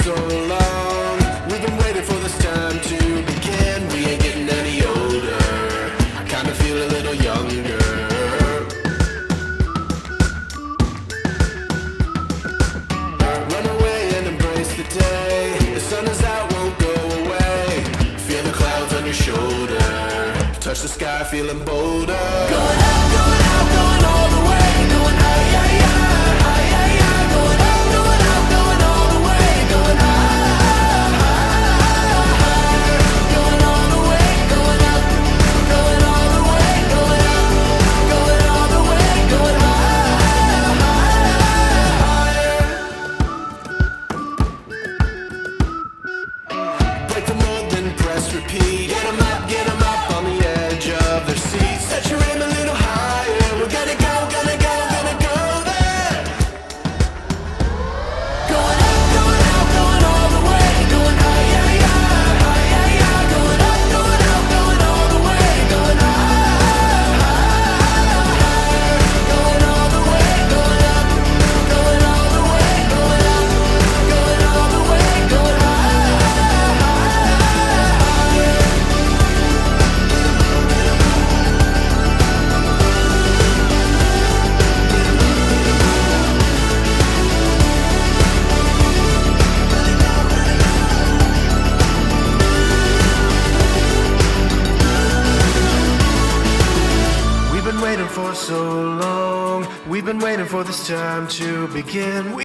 so long. We've been waiting for this time to begin. We ain't getting any older. I kinda feel a little younger. Run away and embrace the day. The sun is out, won't go away. Feel the clouds on your shoulder. Touch the sky, feeling bolder. Going up, going out, going all the way. Going high, yeah, yeah, high, yeah, yeah. Going up, going out, going all the way. Going high, going all the way. Going up, going all the way. Going up, going all the way. Going high. Break the mold, then press repeat. Get 'em up on the edge of their seats. Set your aim a little higher. We're gonna go, gonna go, gonna go there. Going up, going out, going all the way. Going high, yeah, yeah, high, yeah, yeah. Going up, going out, going all the way. Going high, going all the way. Going up, going all the way. Going up, going all the way. Going high. We've been waiting for so long. We've been waiting for this time to begin.